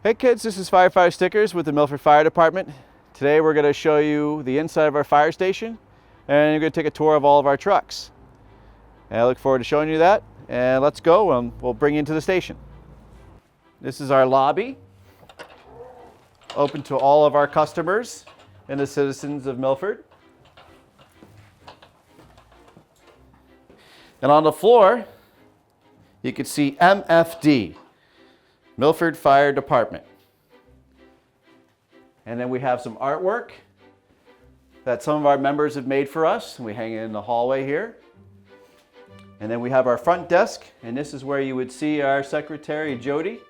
Hey kids, this is Firefighter Stickers with the Milford Fire Department. Today we're going to show you the inside of our fire station and you're going to take a tour of all of our trucks. And I look forward to showing you that, and let's go and we'll bring you into the station. This is our lobby, open to all of our customers and the citizens of Milford. And on the floor you can see MFD, Milford Fire Department. And then we have some artwork that some of our members have made for us. We hang it in the hallway here. And then we have our front desk, and this is where you would see our secretary, Jody,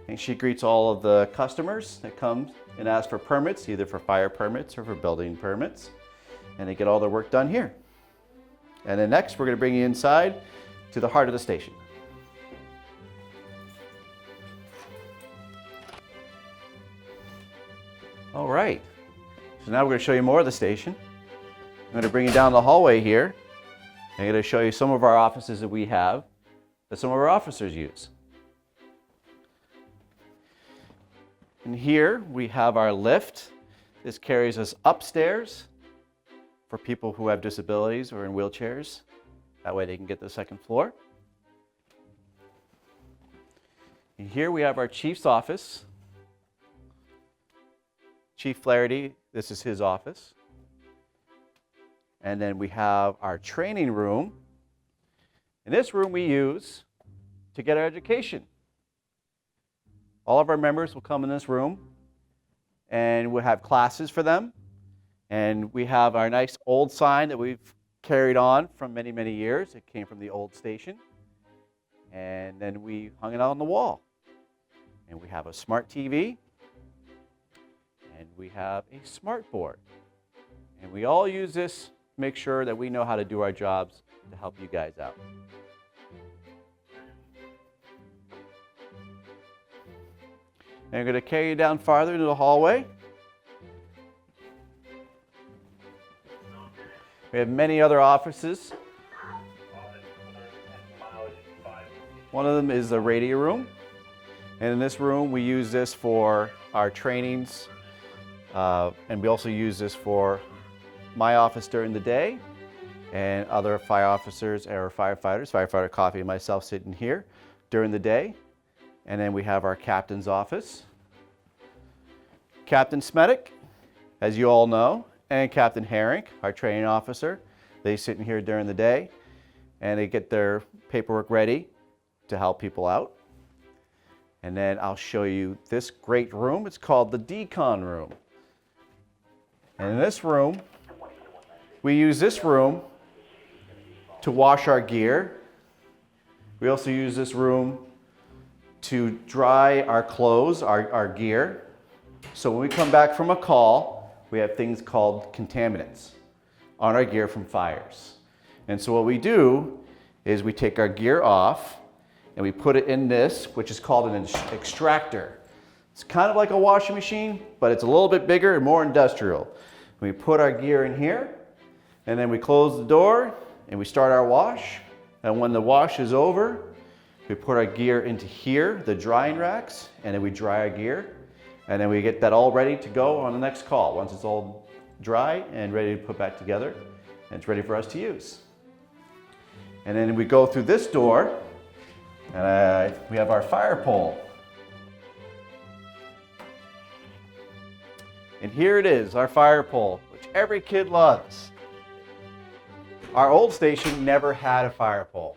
and she greets all of the customers that come and ask for permits, either for fire permits or for building permits. And they get all their work done here. And then next, we're going to bring you inside to the heart of the station. All right, so now we're going to show you more of the station. I'm going to bring you down the hallway here. I'm going to show you some of our offices that we have that some of our officers use. And here we have our lift. This carries us upstairs for people who have disabilities or in wheelchairs. That way they can get to the second floor. And here we have our chief's office. Chief Flaherty, this is his office. And then we have our training room. And this room we use to get our education. All of our members will come in this room and we'll have classes for them. And we have our nice old sign that we've carried on from many, many years. It came from the old station. And then we hung it out on the wall. And we have a smart TV. And we have a smart board. And we all use this to make sure that we know how to do our jobs to help you guys out. And I'm going to carry you down farther into the hallway. We have many other offices. One of them is the radio room. And in this room, we use this for our trainings. And we also use this for my office during the day, and other fire officers or firefighters, Firefighter Coffee and myself sitting here during the day. And then we have our captain's office. Captain Smedic, as you all know, and Captain Herrick, our training officer. They sit in here during the day and they get their paperwork ready to help people out. And then I'll show you this great room. It's called the decon room. And in this room, we use this room to wash our gear. We also use this room to dry our clothes, our gear. So when we come back from a call, we have things called contaminants on our gear from fires. And so what we do is we take our gear off and we put it in this, which is called an extractor. It's kind of like a washing machine, but it's a little bit bigger and more industrial. We put our gear in here, and then we close the door, and we start our wash. And when the wash is over, we put our gear into here, the drying racks, and then we dry our gear. And then we get that all ready to go on the next call. Once it's all dry and ready to put back together, and it's ready for us to use. And then we go through this door, and we have our fire pole. And here it is, our fire pole, which every kid loves. Our old station never had a fire pole.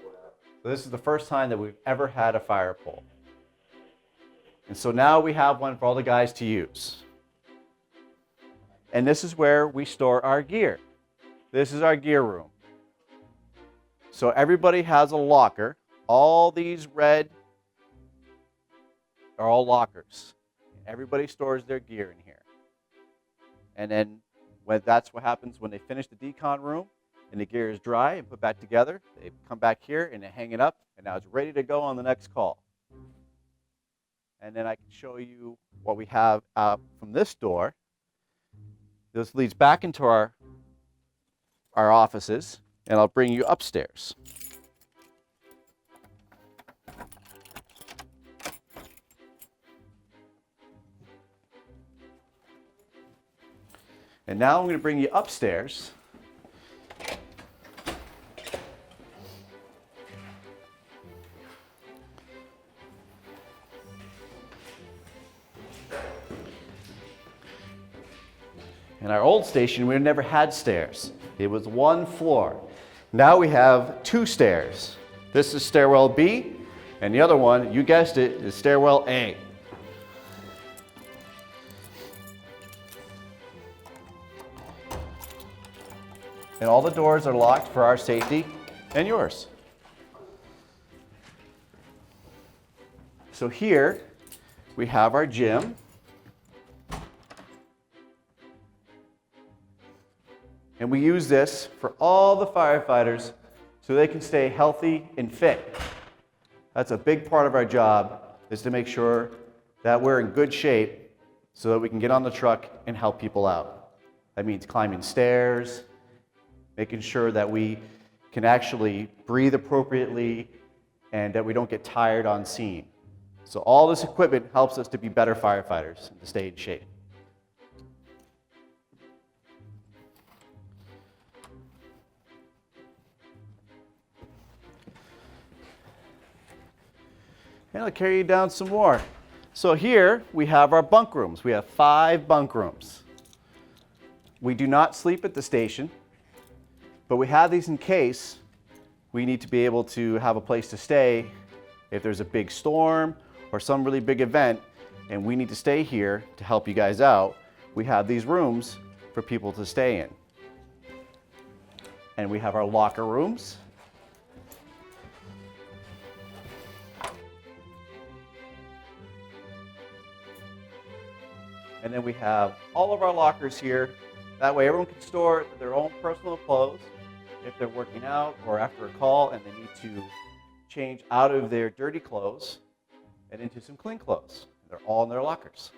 So this is the first time that we've ever had a fire pole. And so now we have one for all the guys to use. And this is where we store our gear. This is our gear room. So everybody has a locker. All these red are all lockers. Everybody stores their gear in here. And then that's what happens when they finish the decon room and the gear is dry and put back together. They come back here and they hang it up, and now it's ready to go on the next call. And then I can show you what we have from this door. This leads back into our offices, and I'll bring you upstairs. And now I'm going to bring you upstairs. In our old station, we never had stairs. It was one floor. Now we have 2 stairs. This is stairwell B, and the other one, you guessed it, is stairwell A. And all the doors are locked for our safety and yours. So here we have our gym. And we use this for all the firefighters so they can stay healthy and fit. That's a big part of our job, is to make sure that we're in good shape so that we can get on the truck and help people out. That means climbing stairs, making sure that we can actually breathe appropriately and that we don't get tired on scene. So all this equipment helps us to be better firefighters and to stay in shape. And I'll carry you down some more. So here we have our bunk rooms. We have 5 bunk rooms. We do not sleep at the station, but we have these in case we need to be able to have a place to stay if there's a big storm or some really big event and we need to stay here to help you guys out. We have these rooms for people to stay in. And we have our locker rooms. And then we have all of our lockers here. That way everyone can store their own personal clothes if they're working out or after a call and they need to change out of their dirty clothes and into some clean clothes. They're all in their lockers.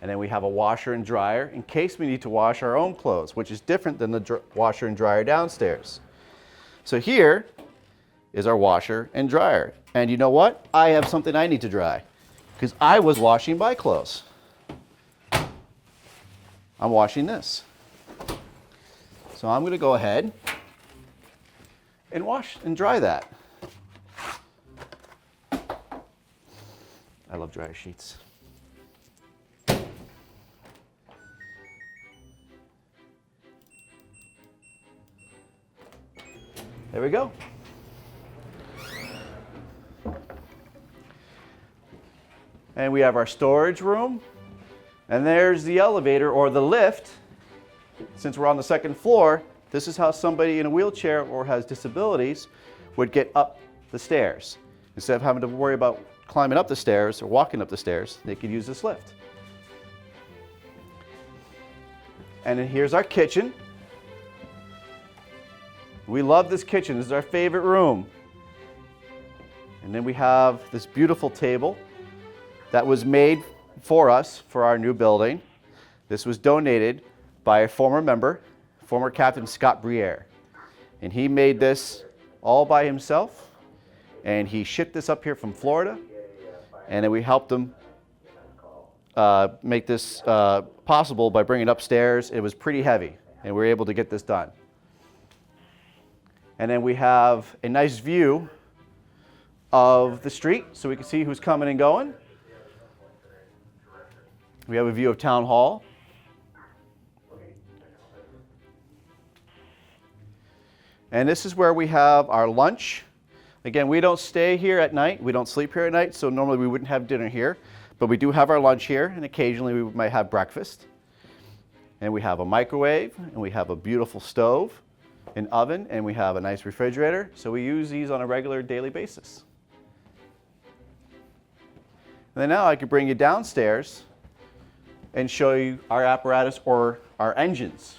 And then we have a washer and dryer in case we need to wash our own clothes, which is different than the washer and dryer downstairs. So here is our washer and dryer. And you know what? I have something I need to dry because I was washing my clothes. I'm washing this. So I'm going to go ahead and wash and dry that. I love dryer sheets. There we go. And we have our storage room. And there's the elevator or the lift. Since we're on the 2nd floor, this is how somebody in a wheelchair or has disabilities would get up the stairs. Instead of having to worry about climbing up the stairs or walking up the stairs, they could use this lift. And then here's our kitchen. We love this kitchen. This is our favorite room. And then we have this beautiful table that was made for us for our new building. This was donated by a former member, former Captain Scott Briere. And he made this all by himself. And he shipped this up here from Florida. And then we helped him make this possible by bringing it upstairs. It was pretty heavy, and we were able to get this done. And then we have a nice view of the street so we can see who's coming and going. We have a view of Town Hall. And this is where we have our lunch. Again, we don't stay here at night. We don't sleep here at night, so normally we wouldn't have dinner here. But we do have our lunch here, and occasionally we might have breakfast. And we have a microwave, and we have a beautiful stove, an oven, and we have a nice refrigerator. So we use these on a regular daily basis. And then now I could bring you downstairs and show you our apparatus or our engines.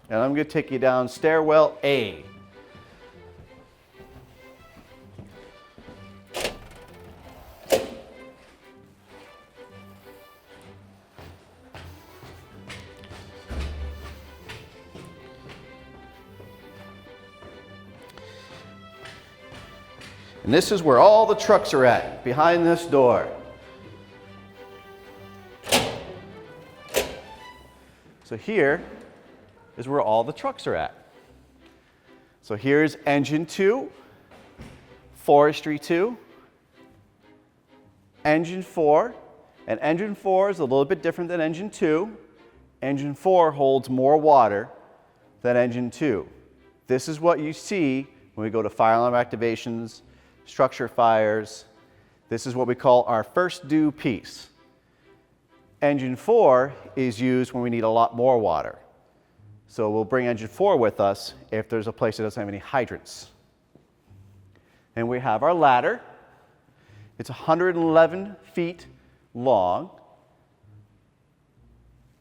And I'm going to take you down stairwell A. And this is where all the trucks are at, behind this door. So here is where all the trucks are at. So here's engine 2, forestry 2, engine 4, and engine 4 is a little bit different than engine 2. Engine 4 holds more water than engine 2. This is what you see when we go to fire alarm activations, structure fires. This is what we call our first due piece. Engine 4 is used when we need a lot more water. So we'll bring engine 4 with us if there's a place that doesn't have any hydrants. And we have our ladder. It's 111 feet long.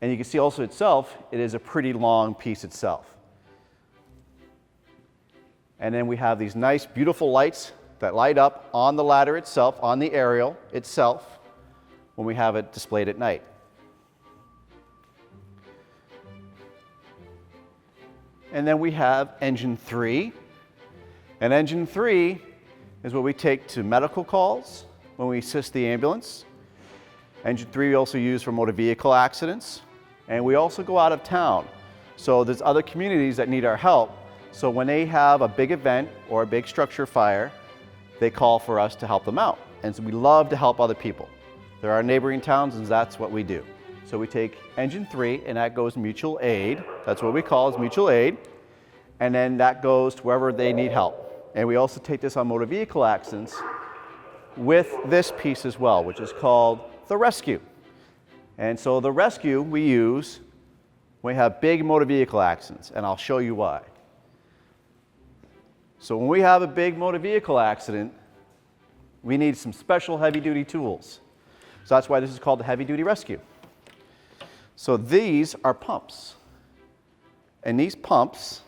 And you can see also itself, it is a pretty long piece itself. And then we have these nice, beautiful lights that light up on the ladder itself, on the aerial itself, when we have it displayed at night. And then we have engine 3. And engine 3 is what we take to medical calls when we assist the ambulance. Engine 3 we also use for motor vehicle accidents. And we also go out of town. So there's other communities that need our help. So when they have a big event or a big structure fire, they call for us to help them out. And so we love to help other people. There are neighboring towns, and that's what we do. So we take engine 3, and that goes mutual aid. That's what we call is mutual aid. And then that goes to wherever they need help. And we also take this on motor vehicle accidents with this piece as well, which is called the rescue. And so the rescue we use when we have big motor vehicle accidents, and I'll show you why. So when we have a big motor vehicle accident, we need some special heavy-duty tools. So that's why this is called the heavy-duty rescue. So these are pumps. And these pumps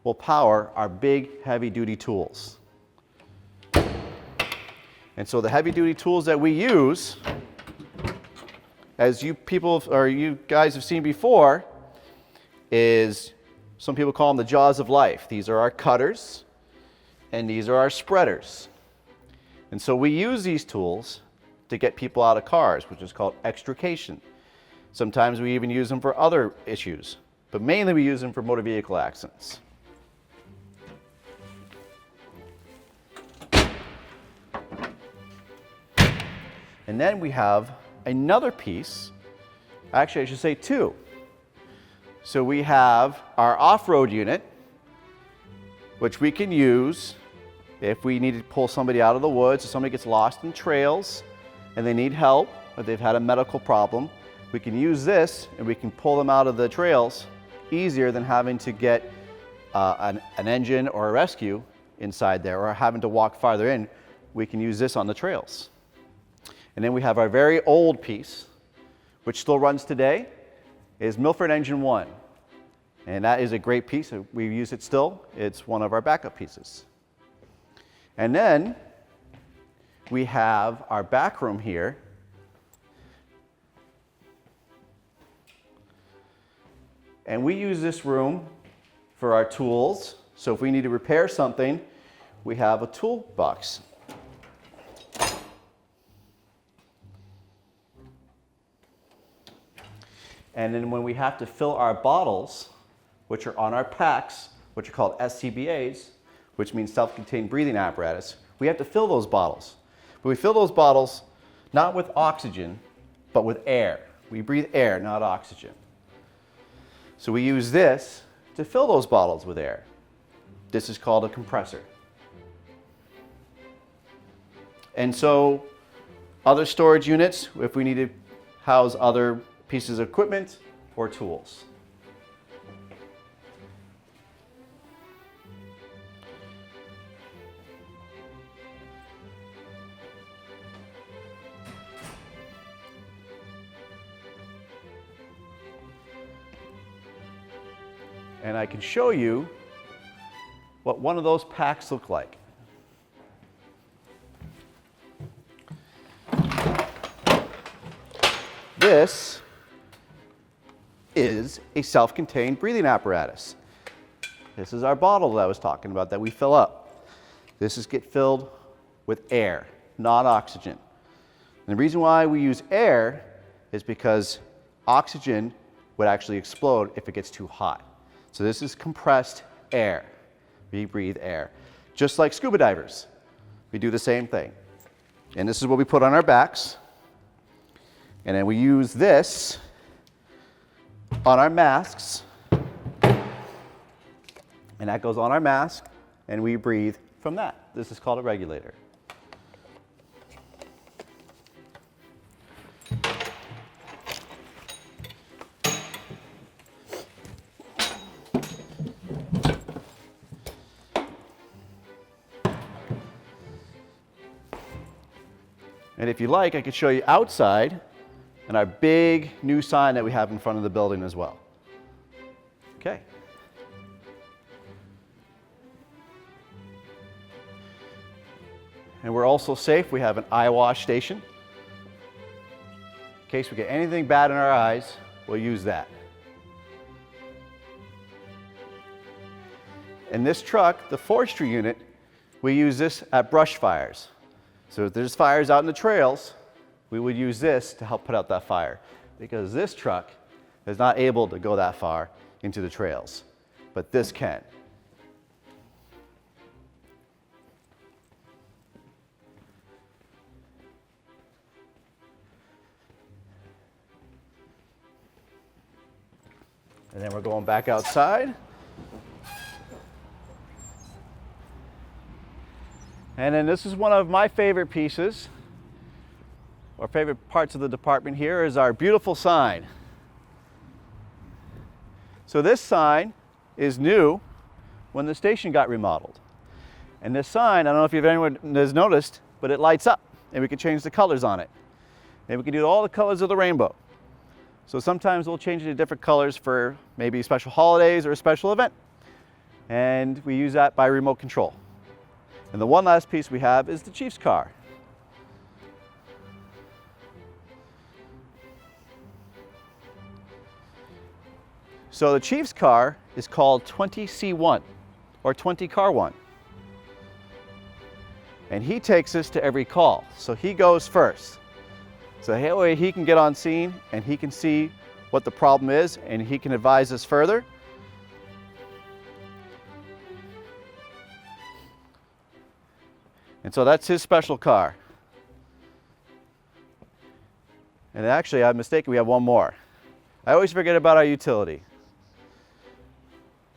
will power our big heavy-duty tools. And so the heavy-duty tools that we use, as you people or you guys have seen before, is some people call them the jaws of life. These are our cutters, and these are our spreaders. And so we use these tools to get people out of cars, which is called extrication. Sometimes we even use them for other issues, but mainly we use them for motor vehicle accidents. And then we have another piece, actually I should say two. So we have our off-road unit, which we can use if we need to pull somebody out of the woods, if somebody gets lost in trails and they need help, or they've had a medical problem. We can use this and we can pull them out of the trails easier than having to get an engine or a rescue inside there, or having to walk farther in. We can use this on the trails. And then we have our very old piece, which still runs today, is Milford Engine 1. And that is a great piece. We use it still. It's one of our backup pieces. And then we have our back room here. And we use this room for our tools. So if we need to repair something, we have a toolbox. And then when we have to fill our bottles, which are on our packs, which are called SCBAs, which means self-contained breathing apparatus, we have to fill those bottles. But we fill those bottles not with oxygen, but with air. We breathe air, not oxygen. So we use this to fill those bottles with air. This is called a compressor. And so other storage units, if we need to house other pieces of equipment or tools. And I can show you what one of those packs look like. This is a self-contained breathing apparatus. This is our bottle that I was talking about that we fill up. This is get filled with air, not oxygen. And the reason why we use air is because oxygen would actually explode if it gets too hot. So this is compressed air. We breathe air. Just like scuba divers, we do the same thing. And this is what we put on our backs. And then we use this on our masks. And that goes on our mask, and we breathe from that. This is called a regulator. And if you like, I could show you outside and our big new sign that we have in front of the building as well. Okay. And we're also safe. We have an eye wash station. In case we get anything bad in our eyes, we'll use that. In this truck, the forestry unit, we use this at brush fires. So if there's fires out in the trails, we would use this to help put out that fire, because this truck is not able to go that far into the trails, but this can. And then we're going back outside. And then this is one of my favorite pieces, or favorite parts of the department here, is our beautiful sign. So this sign is new when the station got remodeled. And this sign, I don't know if anyone has noticed, but it lights up, and we can change the colors on it. And we can do all the colors of the rainbow. So sometimes we'll change it to different colors for maybe special holidays or a special event. And we use that by remote control. And the one last piece we have is the Chief's car. So the Chief's car is called 20C1, or 20 Car 1. And he takes us to every call. So he goes first. So that way he can get on scene and he can see what the problem is and he can advise us further. And so that's his special car. And actually, I'm mistaken, we have one more. I always forget about our utility.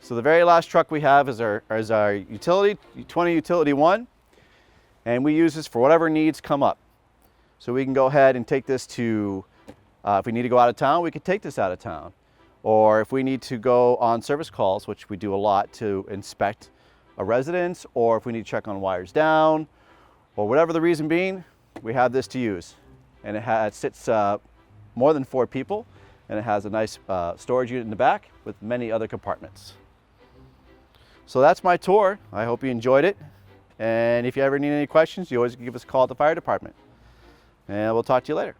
So the very last truck we have is our utility, 20 Utility 1. And we use this for whatever needs come up. So we can go ahead and take this to, if we need to go out of town, we could take this out of town. Or if we need to go on service calls, which we do a lot to inspect a residence, or if we need to check on wires down, or whatever the reason being, we have this to use. And it sits more than 4 people, and it has a nice storage unit in the back with many other compartments. So that's my tour. I hope you enjoyed it. And if you ever need any questions, you always give us a call at the fire department. And we'll talk to you later.